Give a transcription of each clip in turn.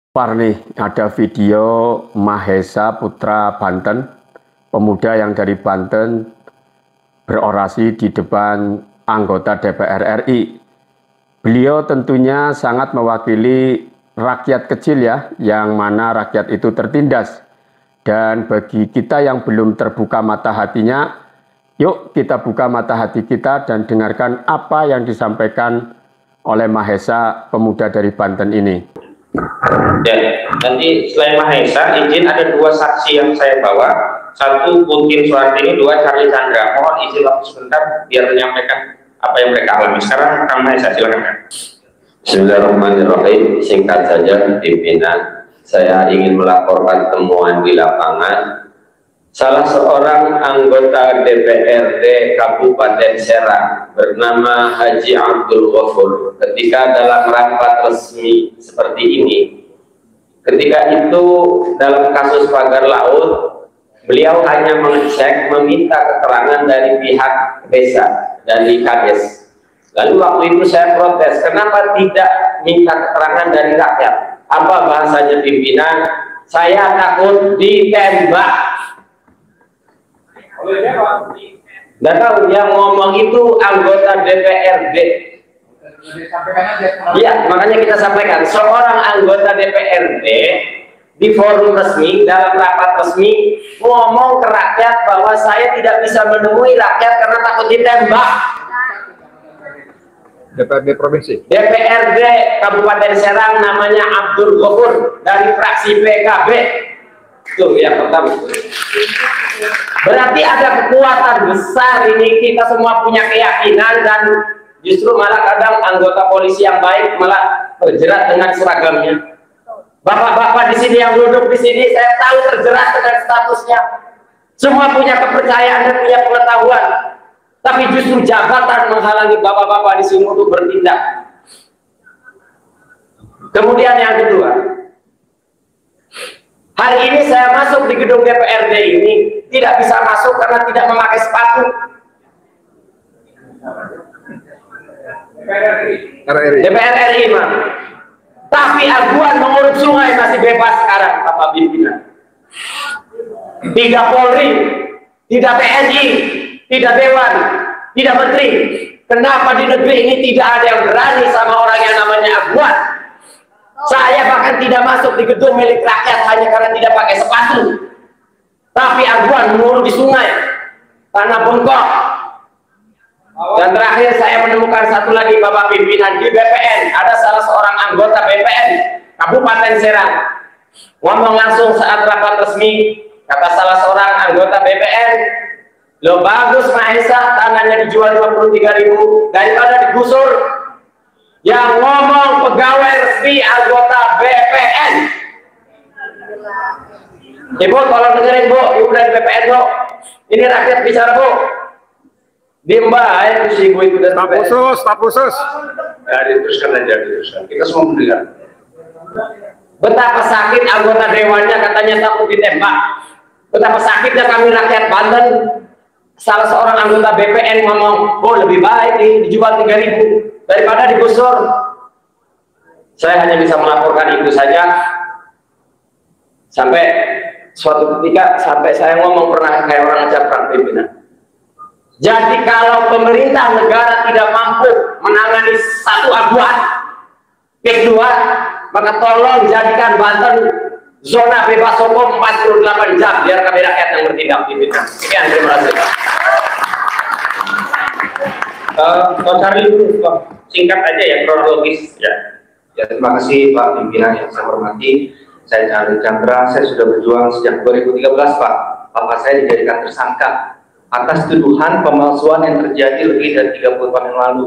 Nih, ada video Mahesa Putra Banten, pemuda yang dari Banten berorasi di depan anggota DPR RI. Beliau tentunya sangat mewakili rakyat kecil ya, yang mana rakyat itu tertindas. Dan bagi kita yang belum terbuka mata hatinya, yuk kita buka mata hati kita dan dengarkan apa yang disampaikan oleh Mahesa, pemuda dari Banten ini. Ya, nanti selain Mahesa, izin ada dua saksi yang saya bawa. Satu Putin Suhartini, dua Charlie Chandra. Mohon izin waktu sebentar biar menyampaikan apa yang mereka alami. Sekarang Kang Mahesa, silakan. Bismillahirrahmanirrahim. Singkat saja, pimpinan. Saya ingin melaporkan temuan di lapangan. Salah seorang anggota DPRD Kabupaten Serang bernama Haji Abdul Ghafur ketika dalam rapat resmi seperti ini, ketika itu dalam kasus pagar laut, beliau hanya mengecek, meminta keterangan dari pihak desa dan di Kades. Lalu waktu itu saya protes, kenapa tidak minta keterangan dari rakyat? Apa bahasanya pimpinan? Saya takut ditembak. Nggak tahu, yang ngomong itu anggota DPRD. Iya, makanya kita sampaikan, seorang anggota DPRD di forum resmi, dalam rapat resmi, ngomong ke rakyat bahwa saya tidak bisa menemui rakyat karena takut ditembak. DPRD Provinsi. DPRD Kabupaten Serang namanya Abdul Ghafur dari fraksi PKB. Tuh yang pertama. Berarti ada kekuatan besar ini, kita semua punya keyakinan, dan justru malah kadang anggota polisi yang baik malah terjerat dengan seragamnya. Bapak-bapak di sini yang duduk di sini, saya tahu terjerat dengan statusnya. Semua punya kepercayaan dan punya pengetahuan, tapi justru jabatan menghalangi bapak-bapak di sini untuk bertindak. Kemudian yang kedua, hari ini saya masuk di gedung DPRD ini tidak bisa masuk karena tidak memakai sepatu. DPR RI mah. Tapi aguan mengurus sungai masih bebas sekarang, Bapak pimpinan. Tidak Polri, tidak TNI, tidak Dewan, tidak Menteri. Kenapa di negeri ini tidak ada yang berani sama orang yang namanya aguan? Saya bahkan tidak masuk di gedung milik rakyat hanya karena tidak pakai sepatu. Tapi aguan mengurus di sungai, tanah bengkok. Dan terakhir saya menemukan satu lagi, Bapak pimpinan, di BPN ada salah seorang anggota BPN Kabupaten Serang ngomong langsung saat rapat resmi, kata salah seorang anggota BPN, lo bagus Mahesa, tanahnya dijual 23.000 daripada digusur. Yang ngomong pegawai resmi anggota BPN. Ibu tolong dengerin Bu, Ibu dari BPN Bu, ini rakyat bicara Bu. Diem baik si Ibu itu dan staf khusus. Ya, diteruskan aja, diteruskan. Kita semua mendengar. Betapa sakit anggota dewannya katanya takut ditembak. Betapa sakitnya kami rakyat Banten. Salah seorang anggota BPN ngomong, oh lebih baik nih dijual 3.000 daripada digusur. Saya hanya bisa melaporkan itu saja. Sampai suatu ketika, sampai saya ngomong pernah kayak orang ngecap pimpinan. Jadi kalau pemerintah negara tidak mampu menangani satu aguan, kedua, maka tolong jadikan Banten zona bebas hukum 48 jam biar kami rakyat yang bertindak pimpinan. Sekian, terima kasih. Cari dulu, singkat aja ya, kronologis ya. Ya, terima kasih Pak pimpinan yang saya hormati. Saya Charlie Chandra, saya sudah berjuang sejak 2013 Pak. Bapak saya dijadikan tersangka atas tuduhan pemalsuan yang terjadi lebih dari 30 tahun yang lalu.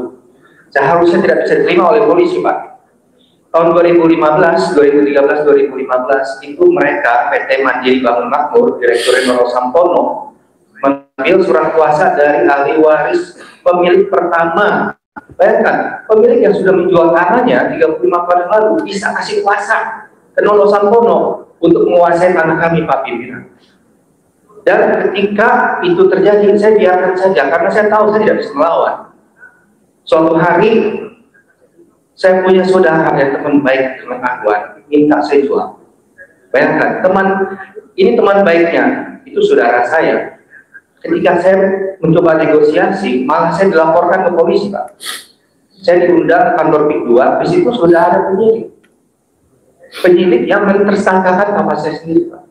Seharusnya tidak bisa diterima oleh polisi Pak. Tahun 2013, 2015 itu mereka PT Mandiri Bangun Makmur, Direktur Noro Sampono, mengambil surat kuasa dari ahli waris pemilik pertama. Bayangkan, pemilik yang sudah menjual tanahnya 35 tahun yang lalu bisa kasih kuasa ke Noro Sampono untuk menguasai tanah kami Pak pimpinan. Dan ketika itu terjadi, saya biarkan saja karena saya tahu saya tidak bisa melawan. Suatu hari Saya punya saudara dan teman baik dengan Ahwan, minta saya jual. Bayangkan, teman baiknya, itu saudara saya. Ketika saya mencoba negosiasi, malah saya dilaporkan ke polisi, Pak. Saya diundang kantor PIK 2, di situ sudah ada penyidik. Penyidik yang mentersangkakan bapak saya sendiri, Pak.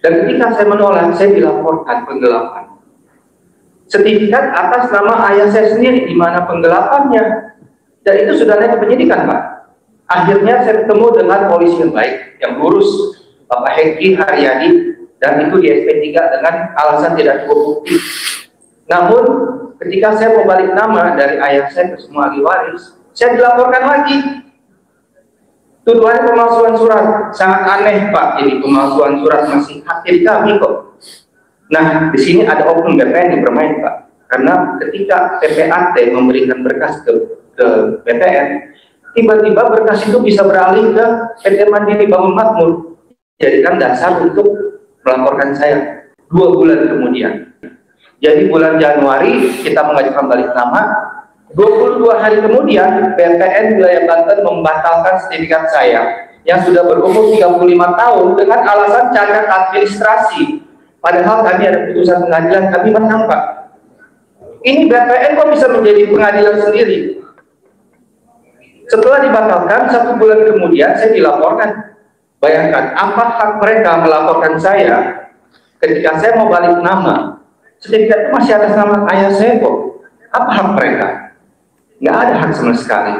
Dan ketika saya menolak, saya dilaporkan penggelapan. Sertifikat atas nama ayah saya sendiri, di mana penggelapannya. Dan itu sudah naik ke penyidikan, Pak. Akhirnya saya ketemu dengan polisi yang baik, yang lurus, Bapak Heki Haryadi, dan itu di SP3 dengan alasan tidak cukup bukti. Namun, ketika saya mau balik nama dari ayah saya ke semua ahli waris, saya dilaporkan lagi. Tuduhan pemalsuan surat, sangat aneh, Pak. Jadi pemalsuan surat masih hak diri kami kok. Nah, di sini ada oknum BPN yang bermain, Pak. Karena ketika PPAT memberikan berkas ke BPN, tiba-tiba berkas itu bisa beralih ke PT Mandiri Bangun Makmur, jadikan dasar untuk melaporkan saya 2 bulan kemudian. Jadi bulan Januari kita mengajukan balik nama, 22 hari kemudian BPN wilayah Banten membatalkan sertifikat saya yang sudah berumur 35 tahun dengan alasan cacat administrasi. Padahal kami ada putusan pengadilan, kami menang, Pak. Ini BPN kok bisa menjadi pengadilan sendiri? Setelah dibatalkan, 1 bulan kemudian saya dilaporkan. Bayangkan, apa hak mereka melaporkan saya ketika saya mau balik nama? Sertifikat itu masih atas nama ayah saya kok. Apa hak mereka? Nggak ada hak sama sekali.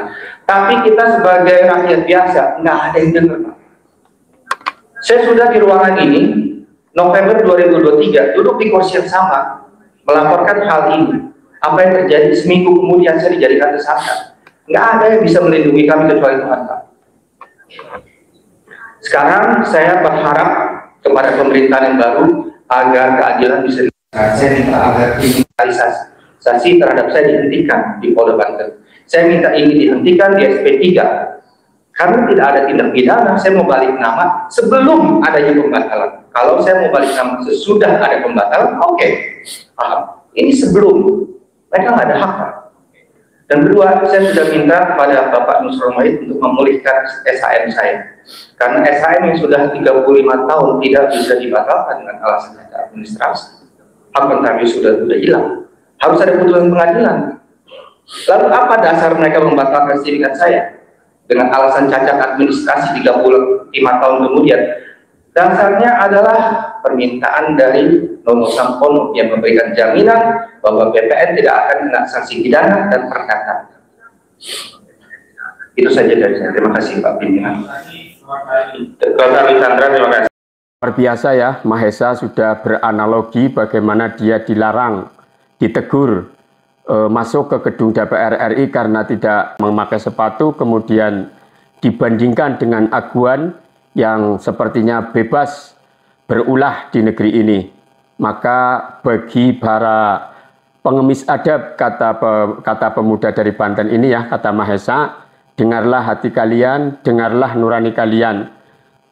Tapi kita sebagai rakyat biasa, nggak ada yang dengar, Pak. Saya sudah di ruangan ini, November 2023, duduk di kursi yang sama, melaporkan hal ini. Apa yang terjadi seminggu kemudian saya dijadikan tersangka. Nggak ada yang bisa melindungi kami kecuali Tuhan, Pak. Sekarang saya berharap kepada pemerintahan yang baru agar keadilan bisa dilakukan. Saya minta agar kriminalisasi terhadap saya dihentikan di Polda Banten. Saya minta ini dihentikan di SP3. Karena tidak ada tindak pidana, saya mau balik nama sebelum adanya pembatalan. Kalau saya mau balik nama sesudah ada pembatalan, oke, paham. Ini sebelum, mereka nggak ada hak, Pak. Dan kedua, saya sudah minta kepada Bapak Nusron Wahid untuk memulihkan SHM saya. Karena SHM yang sudah 35 tahun tidak bisa dibatalkan dengan alasan cacat administrasi. Hak pentabis sudah hilang. Harus ada putusan pengadilan. Lalu apa dasar mereka membatalkan sertifikat saya? Dengan alasan cacat administrasi 35 tahun kemudian. Dasarnya adalah permintaan dari Nono Sampono yang memberikan jaminan bahwa BPN tidak akan kena sanksi pidana dan perdata. Itu saja dari saya. Terima kasih, Pak Pimpinan. Dr. Alisandra, terima kasih. Luar biasa ya, Mahesa sudah beranalogi bagaimana dia dilarang, ditegur masuk ke gedung DPR RI karena tidak memakai sepatu, kemudian dibandingkan dengan Agwan yang sepertinya bebas berulah di negeri ini. Maka bagi para pengemis adab, kata pemuda dari Banten ini ya, kata Mahesa, dengarlah hati kalian, dengarlah nurani kalian.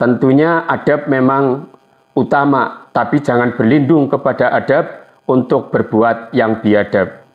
Tentunya adab memang utama, tapi jangan berlindung kepada adab untuk berbuat yang biadab.